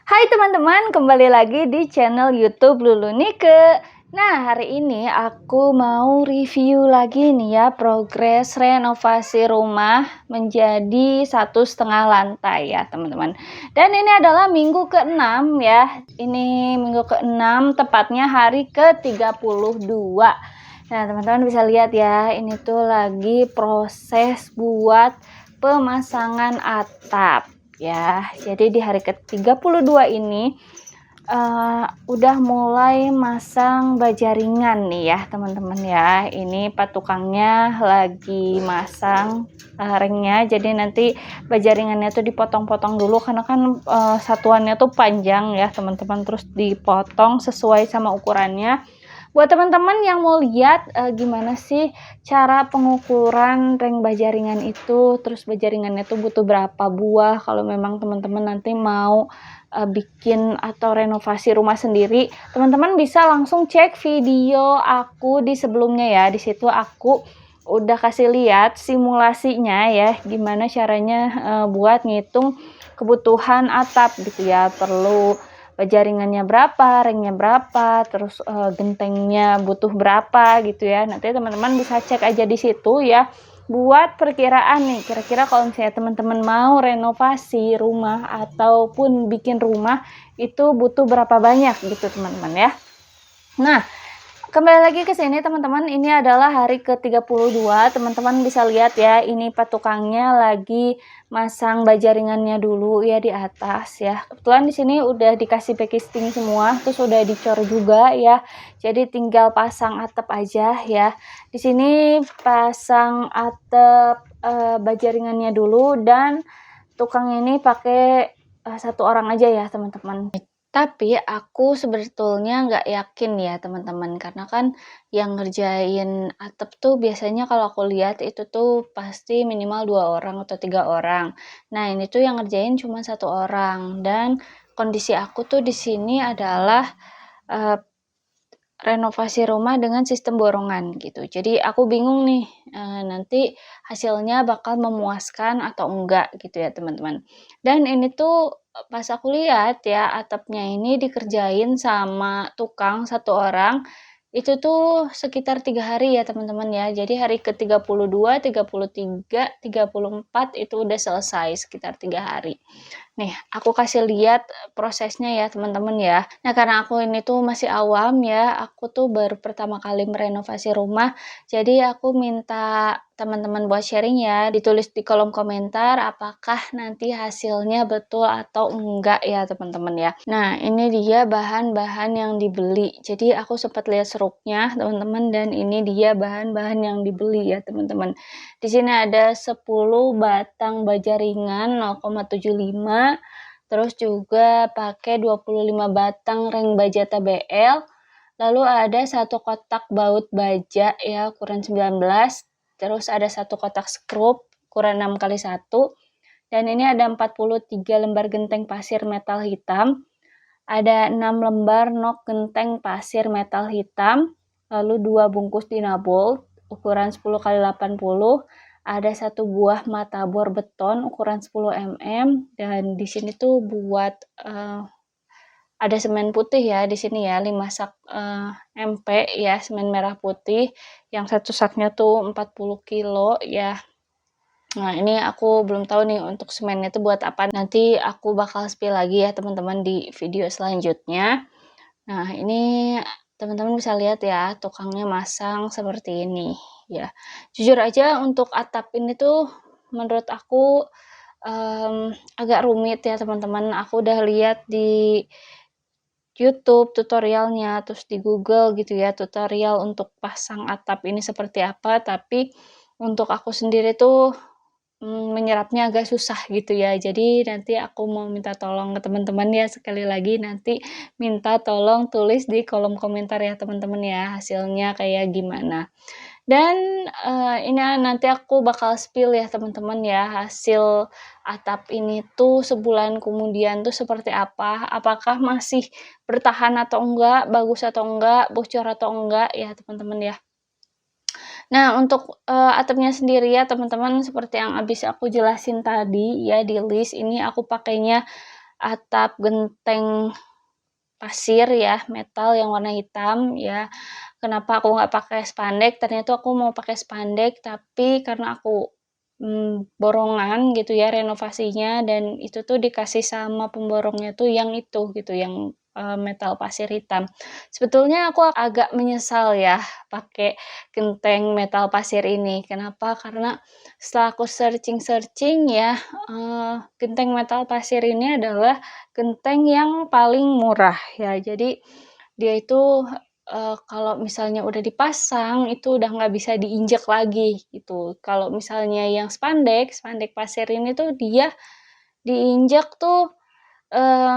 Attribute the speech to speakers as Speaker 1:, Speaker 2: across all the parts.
Speaker 1: Hai teman-teman, kembali lagi di channel YouTube Lulu Nike. Nah, hari ini aku mau review lagi nih ya progres renovasi rumah menjadi 1,5 lantai ya teman-teman. Dan ini adalah minggu ke-6 ya. Ini minggu ke-6, tepatnya hari ke-32. Nah, teman-teman bisa lihat ya, ini tuh lagi proses buat pemasangan atap ya. Jadi di hari ke-32 ini udah mulai masang baja ringan nih ya teman-teman ya. Ini Pak tukangnya lagi masang ringnya, jadi nanti baja ringannya tuh dipotong-potong dulu karena kan satuannya tuh panjang ya teman-teman, terus dipotong sesuai sama ukurannya. Buat teman-teman yang mau lihat gimana sih cara pengukuran ring baja ringan itu, terus baja ringannya tuh butuh berapa buah kalau memang teman-teman nanti mau bikin atau renovasi rumah sendiri, teman-teman bisa langsung cek video aku di sebelumnya ya. Di situ aku udah kasih lihat simulasinya ya, gimana caranya buat ngitung kebutuhan atap gitu ya. Perlu jaringannya berapa, ringnya berapa, terus gentengnya butuh berapa gitu ya. Nanti teman-teman bisa cek aja di situ ya, buat perkiraan nih, kira-kira kalau misalnya teman-teman mau renovasi rumah ataupun bikin rumah itu butuh berapa banyak gitu teman-teman ya. Nah, kembali lagi ke sini teman-teman, ini adalah hari ke-32. Teman-teman bisa lihat ya, ini Pak tukangnya lagi masang baja ringannya dulu ya di atas ya. Kebetulan di sini udah dikasih packaging semua, terus udah dicor juga ya. Jadi tinggal pasang atap aja ya. Di sini pasang atap baja ringannya dulu, dan tukang ini pakai satu orang aja ya teman-teman. Tapi aku sebetulnya nggak yakin ya teman-teman, karena kan yang ngerjain atap tuh biasanya kalau aku lihat itu tuh pasti minimal 2 orang atau 3 orang. Nah ini tuh yang ngerjain cuma 1 orang, dan kondisi aku tuh di sini adalah uh, renovasi rumah dengan sistem borongan gitu. Jadi aku bingung nih nanti hasilnya bakal memuaskan atau enggak gitu ya teman-teman. Dan ini tuh pas aku lihat ya, atapnya ini dikerjain sama tukang 1 orang itu tuh sekitar 3 hari ya teman-teman ya. Jadi hari ke-32, 33, 34 itu udah selesai sekitar 3 hari. Nih, aku kasih lihat prosesnya ya teman-teman ya. Nah, karena aku ini tuh masih awam ya, aku tuh baru pertama kali merenovasi rumah, jadi aku minta teman-teman buat sharing ya, ditulis di kolom komentar apakah nanti hasilnya betul atau enggak ya teman-teman ya. Nah, ini dia bahan-bahan yang dibeli. Jadi aku sempat lihat seruknya teman-teman, dan ini dia bahan-bahan yang dibeli ya teman-teman. Di sini ada 10 batang baja ringan 0,75, terus juga pakai 25 batang ring baja TBL, lalu ada 1 kotak baut baja ya ukuran 19, terus ada 1 kotak skrup ukuran 6x1, dan ini ada 43 lembar genteng pasir metal hitam, ada 6 lembar nok genteng pasir metal hitam, lalu 2 bungkus dinabol ukuran 10x80, ada 1 buah mata bor beton ukuran 10 mm, dan di sini tuh buat ada semen putih ya di sini ya, 5 sak MP ya, semen merah putih, yang satu saknya tuh 40 kilo ya. Nah, ini aku belum tahu nih untuk semennya itu buat apa. Nanti aku bakal spill lagi ya teman-teman di video selanjutnya. Nah, ini teman-teman bisa lihat ya, tukangnya masang seperti ini ya. Jujur aja untuk atap ini tuh menurut aku agak rumit ya teman-teman. Aku udah lihat di YouTube tutorialnya, terus di Google gitu ya, tutorial untuk pasang atap ini seperti apa, tapi untuk aku sendiri tuh menyerapnya agak susah gitu ya. Jadi nanti aku mau minta tolong ke teman-teman ya, sekali lagi nanti minta tolong tulis di kolom komentar ya teman-teman ya, hasilnya kayak gimana. Dan ini nanti aku bakal spill ya teman-teman ya, hasil atap ini tuh sebulan kemudian tuh seperti apa, apakah masih bertahan atau enggak, bagus atau enggak, bocor atau enggak ya teman-teman ya. Nah, untuk atapnya sendiri ya teman-teman, seperti yang habis aku jelasin tadi ya di list, ini aku pakainya atap genteng pasir ya, metal yang warna hitam ya. Kenapa aku nggak pakai spandek, ternyata aku mau pakai spandek, tapi karena aku, borongan gitu ya renovasinya, dan itu tuh dikasih sama pemborongnya tuh yang itu gitu, yang, metal pasir hitam. Sebetulnya aku agak menyesal ya pakai genteng metal pasir ini. Kenapa? Karena setelah aku searching-searching ya, genteng metal pasir ini adalah genteng yang paling murah ya. Jadi dia itu kalau misalnya udah dipasang, itu udah nggak bisa diinjek lagi, gitu. Kalau misalnya yang spandek, spandek pasir ini tuh dia diinjak tuh,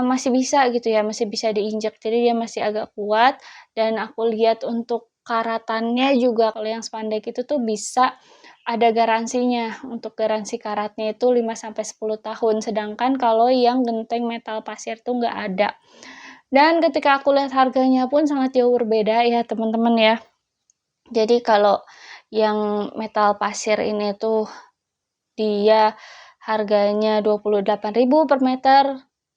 Speaker 1: masih bisa gitu ya, masih bisa diinjak. Jadi dia masih agak kuat, dan aku lihat untuk karatannya juga kalau yang spandek itu tuh bisa ada garansinya. Untuk garansi karatnya itu 5 sampai 10 tahun, sedangkan kalau yang genteng metal pasir tuh nggak ada. Dan ketika aku lihat harganya pun sangat jauh berbeda ya teman-teman ya. Jadi kalau yang metal pasir ini tuh dia harganya 28.000 per meter,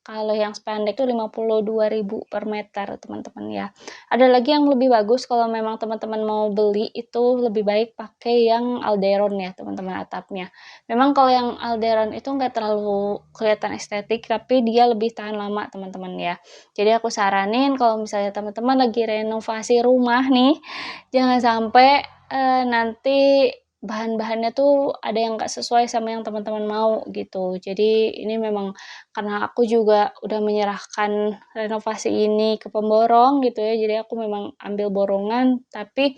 Speaker 1: kalau yang spandek tuh 52.000 per meter, teman-teman ya. Ada lagi yang lebih bagus kalau memang teman-teman mau beli, itu lebih baik pakai yang Alderon ya, teman-teman, atapnya. Memang kalau yang Alderon itu nggak terlalu kelihatan estetik, tapi dia lebih tahan lama, teman-teman ya. Jadi aku saranin kalau misalnya teman-teman lagi renovasi rumah nih, jangan sampai, nanti bahan-bahannya tuh ada yang nggak sesuai sama yang teman-teman mau gitu. Jadi ini memang karena aku juga udah menyerahkan renovasi ini ke pemborong gitu ya, jadi aku memang ambil borongan, tapi,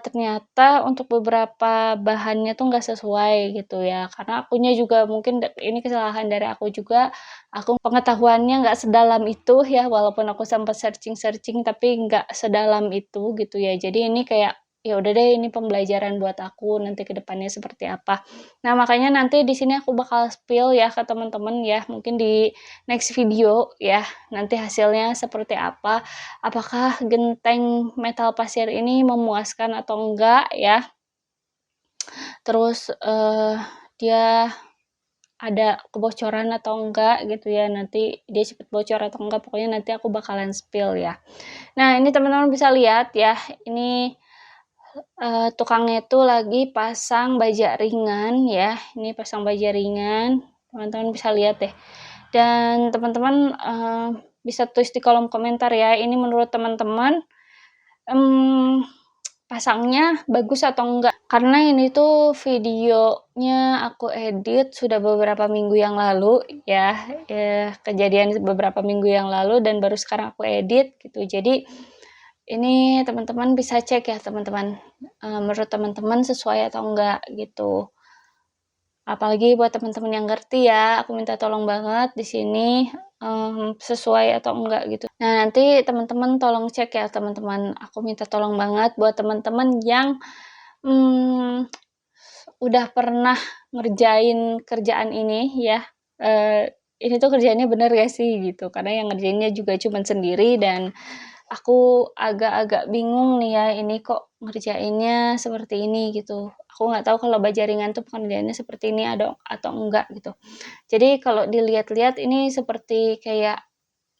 Speaker 1: ternyata untuk beberapa bahannya tuh nggak sesuai gitu ya. Karena akunya juga mungkin ini kesalahan dari aku juga, aku pengetahuannya nggak sedalam itu ya, walaupun aku sempat searching-searching tapi nggak sedalam itu gitu ya. Jadi ini kayak ya udah deh, ini pembelajaran buat aku nanti ke depannya seperti apa. Nah, makanya nanti di sini aku bakal spill ya ke teman-teman ya, mungkin di next video ya, nanti hasilnya seperti apa, apakah genteng metal pasir ini memuaskan atau enggak ya. Terus, dia ada kebocoran atau enggak gitu ya, nanti dia cepet bocor atau enggak, pokoknya nanti aku bakalan spill ya. Nah, ini teman-teman bisa lihat ya, ini tukangnya itu lagi pasang baja ringan ya, ini pasang baja ringan, teman-teman bisa lihat deh. Dan teman-teman, bisa tulis di kolom komentar ya, ini menurut teman-teman, mmm, pasangnya bagus atau enggak. Karena ini tuh videonya aku edit sudah beberapa minggu yang lalu ya, kejadian beberapa minggu yang lalu dan baru sekarang aku edit gitu. Jadi ini teman-teman bisa cek ya teman-teman, menurut teman-teman sesuai atau enggak gitu. Apalagi buat teman-teman yang ngerti ya, aku minta tolong banget di sini, sesuai atau enggak gitu. Nah, nanti teman-teman tolong cek ya teman-teman, aku minta tolong banget buat teman-teman yang, mmm, udah pernah ngerjain kerjaan ini ya, ini tuh kerjaannya bener gak sih gitu, karena yang ngerjainnya juga cuman sendiri dan aku agak-agak bingung nih ya, ini kok ngerjainnya seperti ini gitu. Aku nggak tahu kalau baja ringan tuh pengerjaannya seperti ini atau enggak gitu. Jadi kalau dilihat-lihat ini seperti kayak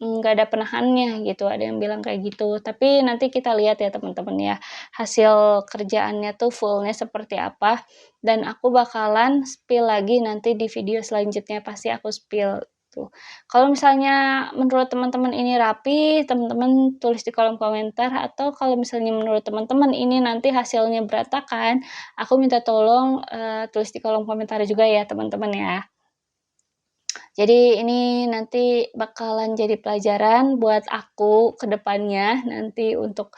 Speaker 1: nggak ada penahannya gitu, ada yang bilang kayak gitu. Tapi nanti kita lihat ya teman-teman ya, hasil kerjaannya tuh full-nya seperti apa, dan aku bakalan spill lagi nanti di video selanjutnya, pasti aku spill tuh. Kalau misalnya menurut teman-teman ini rapi, teman-teman tulis di kolom komentar, atau kalau misalnya menurut teman-teman ini nanti hasilnya berantakan, aku minta tolong, tulis di kolom komentar juga ya teman-teman ya. Jadi ini nanti bakalan jadi pelajaran buat aku ke depannya, nanti untuk,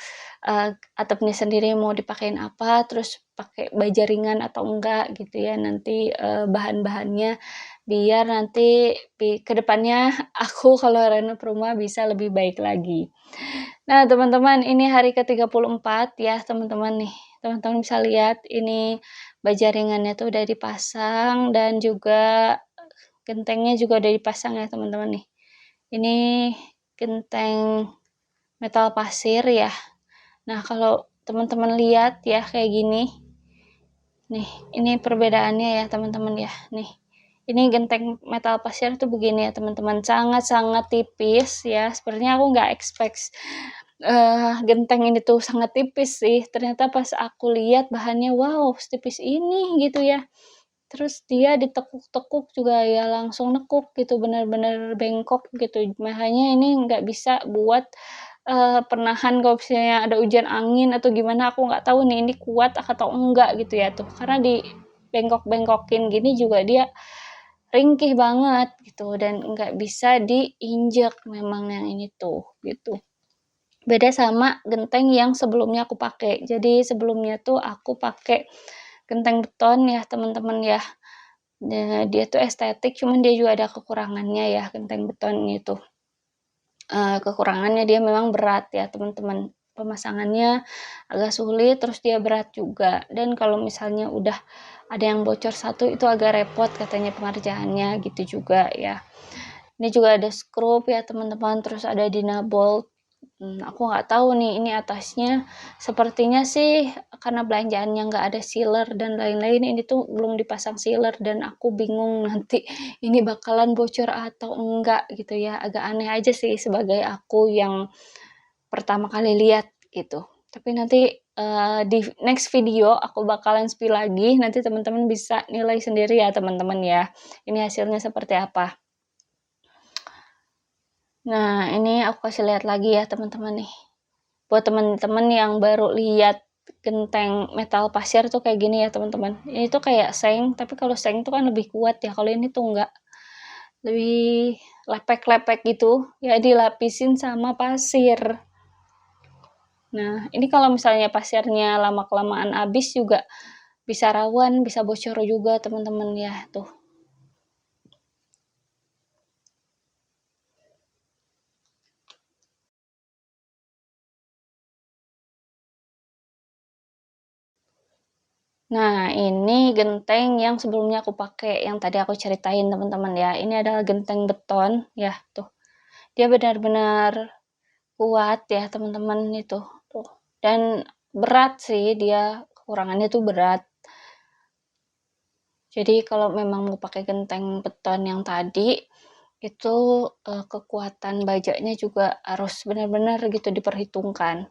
Speaker 1: atapnya sendiri mau dipakein apa, terus pakai baja ringan atau enggak gitu ya, nanti, bahan-bahannya, biar nanti ke depannya aku kalau renov rumah bisa lebih baik lagi. Nah teman-teman, ini hari ke-34 ya teman-teman nih, teman-teman bisa lihat ini baja ringannya tuh udah dipasang dan juga gentengnya juga udah dipasang ya teman-teman nih. Ini genteng metal pasir ya. Nah kalau teman-teman lihat ya kayak gini. Nih, ini perbedaannya ya teman-teman ya. Nih, Ini genteng metal pasir tuh begini ya teman-teman, sangat-sangat tipis ya. Sebenarnya aku nggak expect genteng ini tuh sangat tipis sih. Ternyata pas aku lihat bahannya, wow setipis ini gitu ya. Terus dia ditekuk-tekuk juga ya langsung nekuk gitu, bener-bener bengkok gitu. Makanya ini nggak bisa buat, penahan kalau misalnya ada hujan angin atau gimana, aku nggak tahu nih ini kuat atau enggak gitu ya tuh. Karena dibengkok-bengkokin gini juga dia ringkih banget gitu dan nggak bisa diinjek memang yang ini tuh, gitu. Beda sama genteng yang sebelumnya aku pakai. Jadi sebelumnya tuh aku pakai genteng beton ya teman-teman ya. Dia tuh estetik, cuman dia juga ada kekurangannya ya, genteng beton itu. Kekurangannya dia memang berat ya teman-teman. Pemasangannya agak sulit, terus dia berat juga. Dan kalau misalnya udah ada yang bocor satu itu agak repot katanya pengerjaannya gitu juga ya. Ini juga ada skrup ya teman-teman, terus ada dinabolt. Aku nggak tahu nih ini atasnya sepertinya sih karena belanjaannya nggak ada sealer dan lain-lain, ini tuh belum dipasang sealer dan aku bingung nanti ini bakalan bocor atau enggak gitu ya. Agak aneh aja sih sebagai aku yang pertama kali lihat gitu. Tapi nanti, di next video aku bakalan spill lagi, nanti teman-teman bisa nilai sendiri ya teman-teman ya, ini hasilnya seperti apa. Nah, ini aku kasih lihat lagi ya teman-teman nih. Buat teman-teman yang baru lihat genteng metal pasir tuh kayak gini ya teman-teman. Ini tuh kayak seng, tapi kalau seng tuh kan lebih kuat ya. Kalau ini tuh enggak. Lebih lepek-lepek gitu. Ya dilapisin sama pasir. Nah, ini kalau misalnya pasirnya lama-kelamaan habis juga bisa rawan, bisa bocor juga teman-teman ya. Tuh. Nah, ini genteng yang sebelumnya aku pakai, yang tadi aku ceritain teman-teman ya. Ini adalah genteng beton ya, tuh. Dia benar-benar kuat ya teman-teman itu, tuh. Dan berat sih dia, kekurangannya tuh berat. Jadi kalau memang mau pakai genteng beton yang tadi, itu kekuatan bajanya juga harus benar-benar gitu diperhitungkan.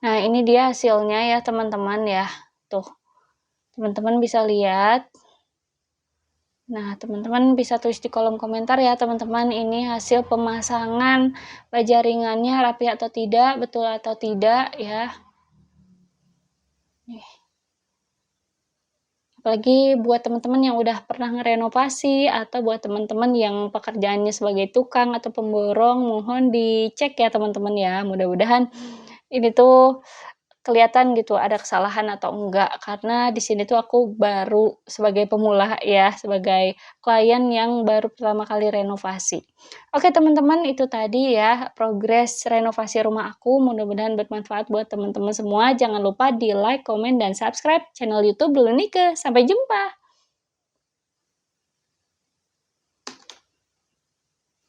Speaker 1: Nah, ini dia hasilnya ya teman-teman ya, tuh. Teman-teman bisa lihat. Nah, teman-teman bisa tulis di kolom komentar ya teman-teman, ini hasil pemasangan baja ringannya rapi atau tidak, betul atau tidak ya. Nih. Apalagi buat teman-teman yang udah pernah ngerenovasi atau buat teman-teman yang pekerjaannya sebagai tukang atau pemborong, mohon dicek ya teman-teman ya. Mudah-mudahan ini tuh kelihatan gitu ada kesalahan atau enggak, karena di sini tuh aku baru sebagai pemula ya, sebagai klien yang baru pertama kali renovasi. Oke teman-teman, itu tadi ya progres renovasi rumah aku, mudah-mudahan bermanfaat buat teman-teman semua. Jangan lupa di like, komen, dan subscribe channel YouTube Lulu Nike. Sampai jumpa!